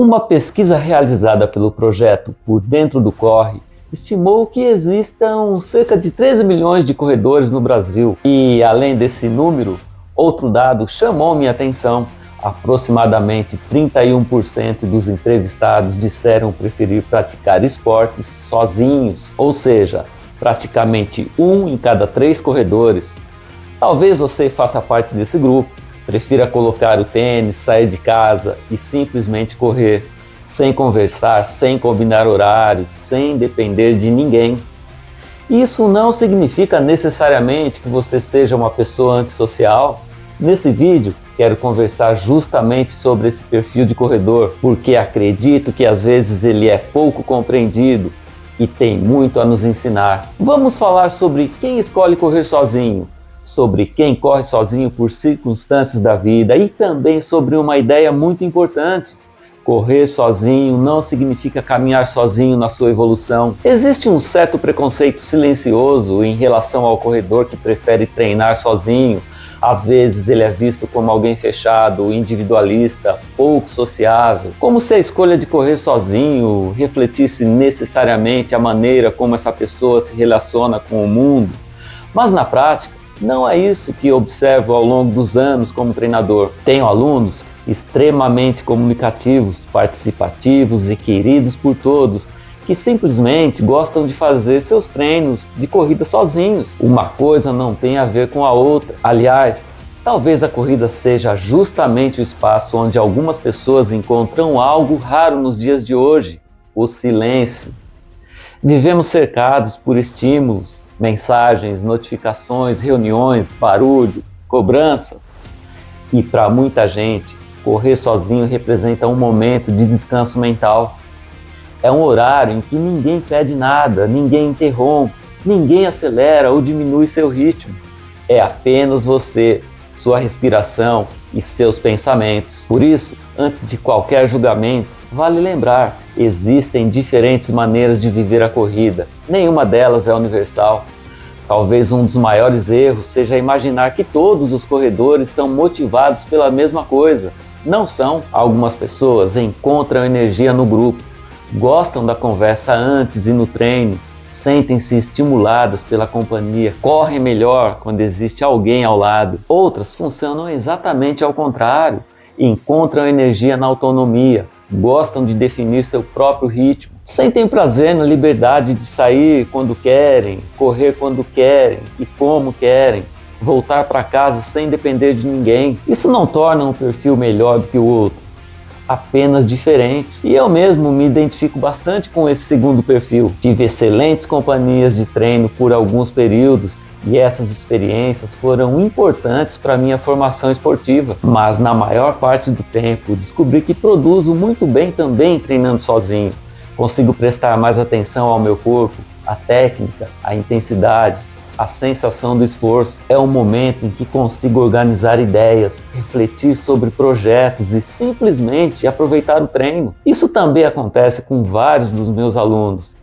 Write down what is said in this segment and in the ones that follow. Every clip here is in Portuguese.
Uma pesquisa realizada pelo projeto Por Dentro do Corre estimou que existam cerca de 13 milhões de corredores no Brasil. E, além desse número, outro dado chamou minha atenção. Aproximadamente 31% dos entrevistados disseram preferir praticar esportes sozinhos, ou seja, praticamente 1 em cada 3 corredores. Talvez você faça parte desse grupo, prefira colocar o tênis, sair de casa e simplesmente correr, sem conversar, sem combinar horários, sem depender de ninguém. Isso não significa necessariamente que você seja uma pessoa antissocial. Nesse vídeo, quero conversar justamente sobre esse perfil de corredor, porque acredito que às vezes ele é pouco compreendido e tem muito a nos ensinar. Vamos falar sobre quem escolhe correr sozinho, sobre quem corre sozinho por circunstâncias da vida e também sobre uma ideia muito importante. Correr sozinho não significa caminhar sozinho na sua evolução. Existe um certo preconceito silencioso em relação ao corredor que prefere treinar sozinho. Às vezes ele é visto como alguém fechado, individualista, pouco sociável, como se a escolha de correr sozinho refletisse necessariamente a maneira como essa pessoa se relaciona com o mundo. Mas na prática, não é isso que observo ao longo dos anos como treinador. Tenho alunos extremamente comunicativos, participativos e queridos por todos, que simplesmente gostam de fazer seus treinos de corrida sozinhos. Uma coisa não tem a ver com a outra. Aliás, talvez a corrida seja justamente o espaço onde algumas pessoas encontram algo raro nos dias de hoje: o silêncio. Vivemos cercados por estímulos, mensagens, notificações, reuniões, barulhos, cobranças. E para muita gente, correr sozinho representa um momento de descanso mental. É um horário em que ninguém pede nada, ninguém interrompe, ninguém acelera ou diminui seu ritmo. É apenas você, sua respiração e seus pensamentos. Por isso, antes de qualquer julgamento, vale lembrar, existem diferentes maneiras de viver a corrida. Nenhuma delas é universal. Talvez um dos maiores erros seja imaginar que todos os corredores são motivados pela mesma coisa. Não são. Algumas pessoas encontram energia no grupo, gostam da conversa antes e no treino, sentem-se estimuladas pela companhia, correm melhor quando existe alguém ao lado. Outras funcionam exatamente ao contrário, encontram energia na autonomia, gostam de definir seu próprio ritmo, sentem prazer na liberdade de sair quando querem, correr quando querem e como querem, voltar para casa sem depender de ninguém. Isso não torna um perfil melhor do que o outro, apenas diferente. E eu mesmo me identifico bastante com esse segundo perfil. Tive excelentes companhias de treino por alguns períodos e essas experiências foram importantes para minha formação esportiva. Mas na maior parte do tempo descobri que produzo muito bem também treinando sozinho. Consigo prestar mais atenção ao meu corpo, à técnica, à intensidade, a sensação do esforço. É um momento em que consigo organizar ideias, refletir sobre projetos e simplesmente aproveitar o treino. Isso também acontece com vários dos meus alunos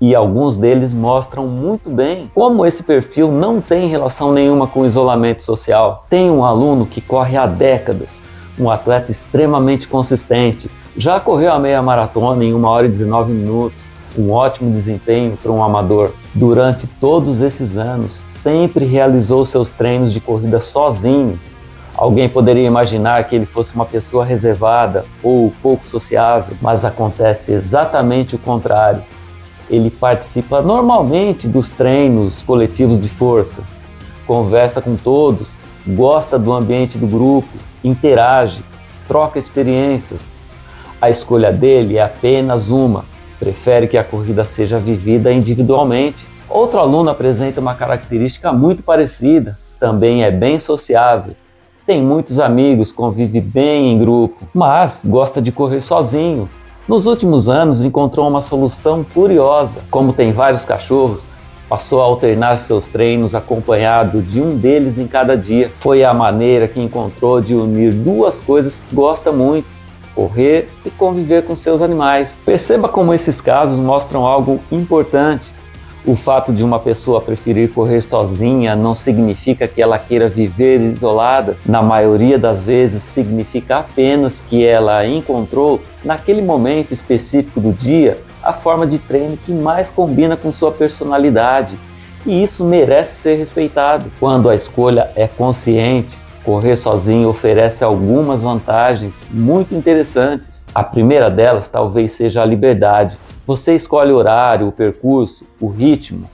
e alguns deles mostram muito bem como esse perfil não tem relação nenhuma com isolamento social. Tem um aluno que corre há décadas, um atleta extremamente consistente, já correu a meia maratona em 1 hora e 19 minutos, um ótimo desempenho para um amador. Durante todos esses anos, sempre realizou seus treinos de corrida sozinho. Alguém poderia imaginar que ele fosse uma pessoa reservada ou pouco sociável, mas acontece exatamente o contrário. Ele participa normalmente dos treinos coletivos de força, conversa com todos, gosta do ambiente do grupo, interage, troca experiências. A escolha dele é apenas uma: prefere que a corrida seja vivida individualmente. Outro aluno apresenta uma característica muito parecida, também é bem sociável, tem muitos amigos, convive bem em grupo, mas gosta de correr sozinho. Nos últimos anos encontrou uma solução curiosa. Como tem vários cachorros, passou a alternar seus treinos acompanhado de um deles em cada dia. Foi a maneira que encontrou de unir duas coisas que gosta muito: correr e conviver com seus animais. Perceba como esses casos mostram algo importante. O fato de uma pessoa preferir correr sozinha não significa que ela queira viver isolada. Na maioria das vezes, significa apenas que ela encontrou, naquele momento específico do dia, a forma de treino que mais combina com sua personalidade. E isso merece ser respeitado. Quando a escolha é consciente, correr sozinho oferece algumas vantagens muito interessantes. A primeira delas talvez seja a liberdade. Você escolhe o horário, o percurso, o ritmo,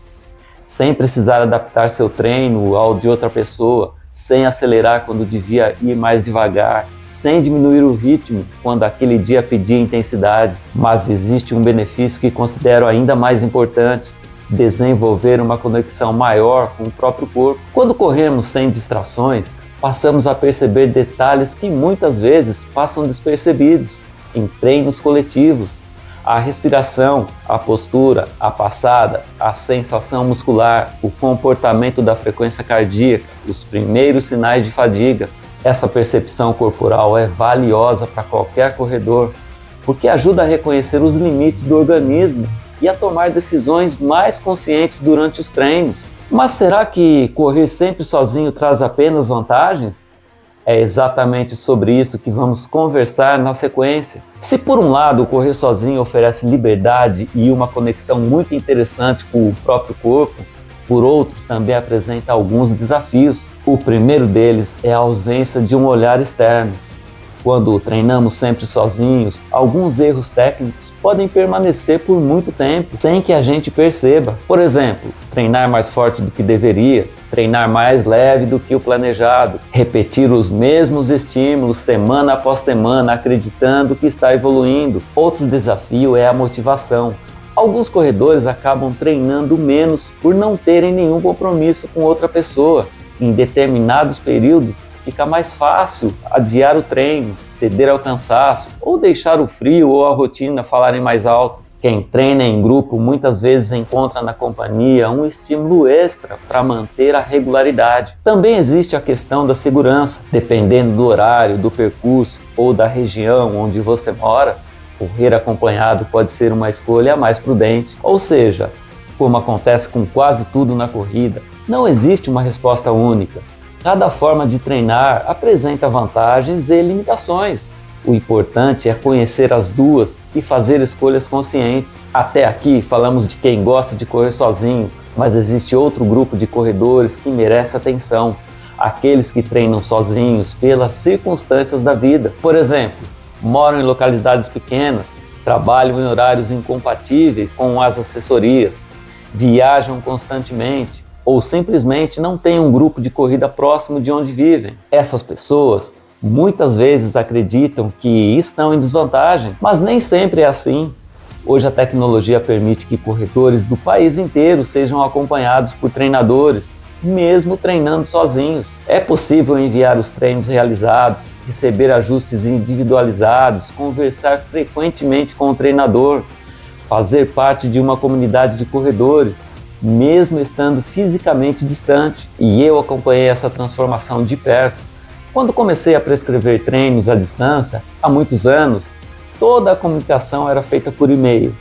sem precisar adaptar seu treino ao de outra pessoa, sem acelerar quando devia ir mais devagar, sem diminuir o ritmo quando aquele dia pedia intensidade. Mas existe um benefício que considero ainda mais importante: desenvolver uma conexão maior com o próprio corpo. Quando corremos sem distrações, passamos a perceber detalhes que muitas vezes passam despercebidos em treinos coletivos. A respiração, a postura, a passada, a sensação muscular, o comportamento da frequência cardíaca, os primeiros sinais de fadiga. Essa percepção corporal é valiosa para qualquer corredor, porque ajuda a reconhecer os limites do organismo e a tomar decisões mais conscientes durante os treinos. Mas será que correr sempre sozinho traz apenas vantagens? É exatamente sobre isso que vamos conversar na sequência. Se por um lado o correr sozinho oferece liberdade e uma conexão muito interessante com o próprio corpo, por outro também apresenta alguns desafios. O primeiro deles é a ausência de um olhar externo. Quando treinamos sempre sozinhos, alguns erros técnicos podem permanecer por muito tempo, sem que a gente perceba. Por exemplo, treinar mais forte do que deveria, treinar mais leve do que o planejado, repetir os mesmos estímulos semana após semana, acreditando que está evoluindo. Outro desafio é a motivação. Alguns corredores acabam treinando menos por não terem nenhum compromisso com outra pessoa. Em determinados períodos, fica mais fácil adiar o treino, ceder ao cansaço ou deixar o frio ou a rotina falarem mais alto. Quem treina em grupo muitas vezes encontra na companhia um estímulo extra para manter a regularidade. Também existe a questão da segurança. Dependendo do horário, do percurso ou da região onde você mora, correr acompanhado pode ser uma escolha mais prudente. Ou seja, como acontece com quase tudo na corrida, não existe uma resposta única. Cada forma de treinar apresenta vantagens e limitações. O importante é conhecer as duas e fazer escolhas conscientes. Até aqui falamos de quem gosta de correr sozinho, mas existe outro grupo de corredores que merece atenção: aqueles que treinam sozinhos pelas circunstâncias da vida. Por exemplo, moram em localidades pequenas, trabalham em horários incompatíveis com as assessorias, viajam constantemente, ou simplesmente não têm um grupo de corrida próximo de onde vivem. Essas pessoas muitas vezes acreditam que estão em desvantagem, mas nem sempre é assim. Hoje a tecnologia permite que corredores do país inteiro sejam acompanhados por treinadores, mesmo treinando sozinhos. É possível enviar os treinos realizados, receber ajustes individualizados, conversar frequentemente com o treinador, fazer parte de uma comunidade de corredores, mesmo estando fisicamente distante. E eu acompanhei essa transformação de perto. Quando comecei a prescrever treinos à distância, há muitos anos, toda a comunicação era feita por e-mail.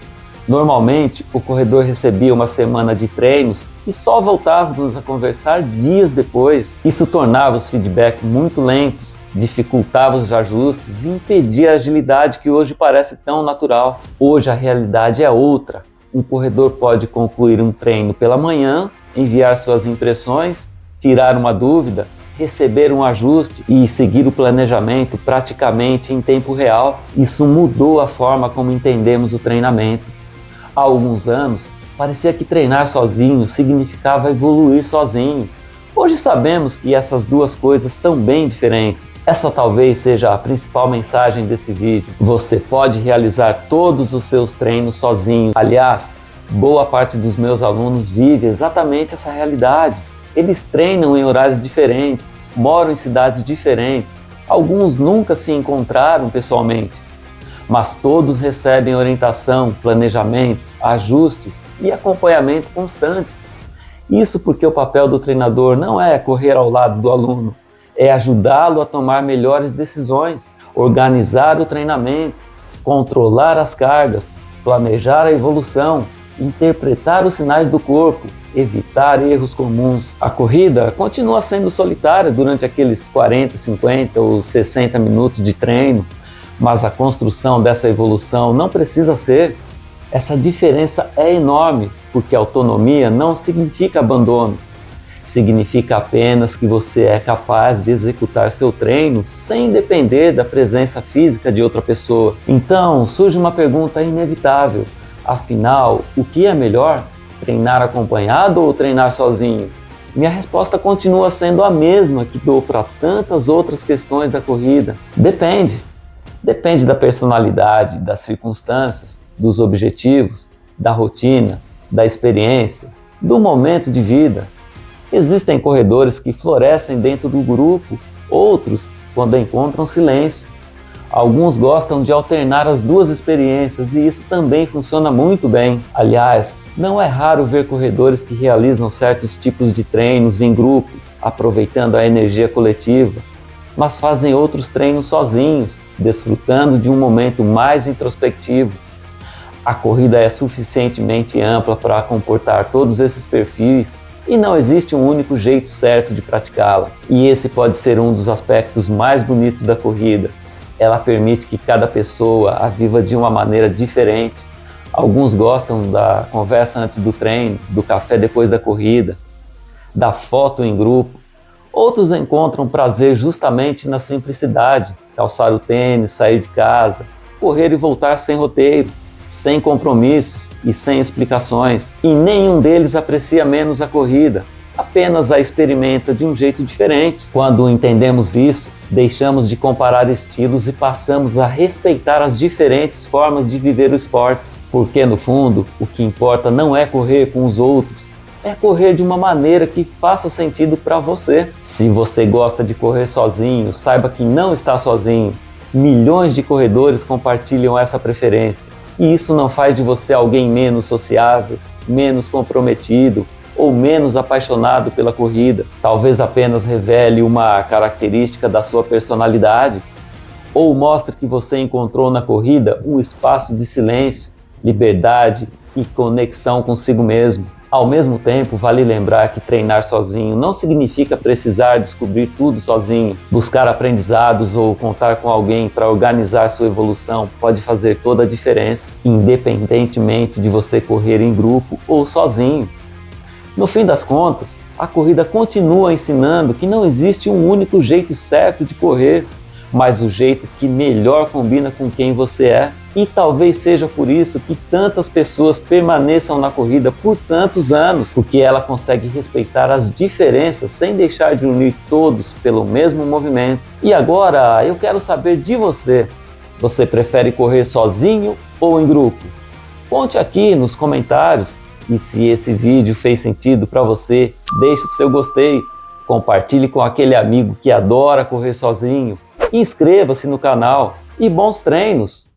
Normalmente, o corredor recebia uma semana de treinos e só voltávamos a conversar dias depois. Isso tornava os feedbacks muito lentos, dificultava os ajustes e impedia a agilidade que hoje parece tão natural. Hoje a realidade é outra. Um corredor pode concluir um treino pela manhã, enviar suas impressões, tirar uma dúvida, receber um ajuste e seguir o planejamento praticamente em tempo real. Isso mudou a forma como entendemos o treinamento. Há alguns anos, parecia que treinar sozinho significava evoluir sozinho. Hoje sabemos que essas duas coisas são bem diferentes. Essa talvez seja a principal mensagem desse vídeo. Você pode realizar todos os seus treinos sozinho. Aliás, boa parte dos meus alunos vive exatamente essa realidade. Eles treinam em horários diferentes, moram em cidades diferentes. Alguns nunca se encontraram pessoalmente, mas todos recebem orientação, planejamento, ajustes e acompanhamento constantes. Isso porque o papel do treinador não é correr ao lado do aluno, é ajudá-lo a tomar melhores decisões, organizar o treinamento, controlar as cargas, planejar a evolução interpretar os sinais do corpo, evitar erros comuns. A corrida continua sendo solitária durante aqueles 40, 50 ou 60 minutos de treino, mas a construção dessa evolução não precisa ser. Essa diferença é enorme, porque autonomia não significa abandono. Significa apenas que você é capaz de executar seu treino sem depender da presença física de outra pessoa. Então, surge uma pergunta inevitável. Afinal, o que é melhor? Treinar acompanhado ou treinar sozinho? Minha resposta continua sendo a mesma que dou para tantas outras questões da corrida. Depende. Depende da personalidade, das circunstâncias, dos objetivos, da rotina, da experiência, do momento de vida. Existem corredores que florescem dentro do grupo, outros quando encontram silêncio. Alguns gostam de alternar as duas experiências e isso também funciona muito bem. Aliás, não é raro ver corredores que realizam certos tipos de treinos em grupo, aproveitando a energia coletiva, mas fazem outros treinos sozinhos, desfrutando de um momento mais introspectivo. A corrida é suficientemente ampla para comportar todos esses perfis e não existe um único jeito certo de praticá-la. E esse pode ser um dos aspectos mais bonitos da corrida. Ela permite que cada pessoa a viva de uma maneira diferente. Alguns gostam da conversa antes do treino, do café depois da corrida, da foto em grupo. Outros encontram prazer justamente na simplicidade, calçar o tênis, sair de casa, correr e voltar sem roteiro, sem compromissos e sem explicações. E nenhum deles aprecia menos a corrida, apenas a experimenta de um jeito diferente. Quando entendemos isso, deixamos de comparar estilos e passamos a respeitar as diferentes formas de viver o esporte. Porque no fundo, o que importa não é correr com os outros, é correr de uma maneira que faça sentido para você. Se você gosta de correr sozinho, saiba que não está sozinho. Milhões de corredores compartilham essa preferência. E isso não faz de você alguém menos sociável, menos comprometido ou menos apaixonado pela corrida. Talvez apenas revele uma característica da sua personalidade ou mostre que você encontrou na corrida um espaço de silêncio, liberdade e conexão consigo mesmo. Ao mesmo tempo, vale lembrar que treinar sozinho não significa precisar descobrir tudo sozinho. Buscar aprendizados ou contar com alguém para organizar sua evolução pode fazer toda a diferença, independentemente de você correr em grupo ou sozinho. No fim das contas, a corrida continua ensinando que não existe um único jeito certo de correr, mas o jeito que melhor combina com quem você é. E talvez seja por isso que tantas pessoas permaneçam na corrida por tantos anos, porque ela consegue respeitar as diferenças sem deixar de unir todos pelo mesmo movimento. E agora eu quero saber de você. Você prefere correr sozinho ou em grupo? Conte aqui nos comentários. E se esse vídeo fez sentido para você, deixe o seu gostei, compartilhe com aquele amigo que adora correr sozinho, inscreva-se no canal e bons treinos!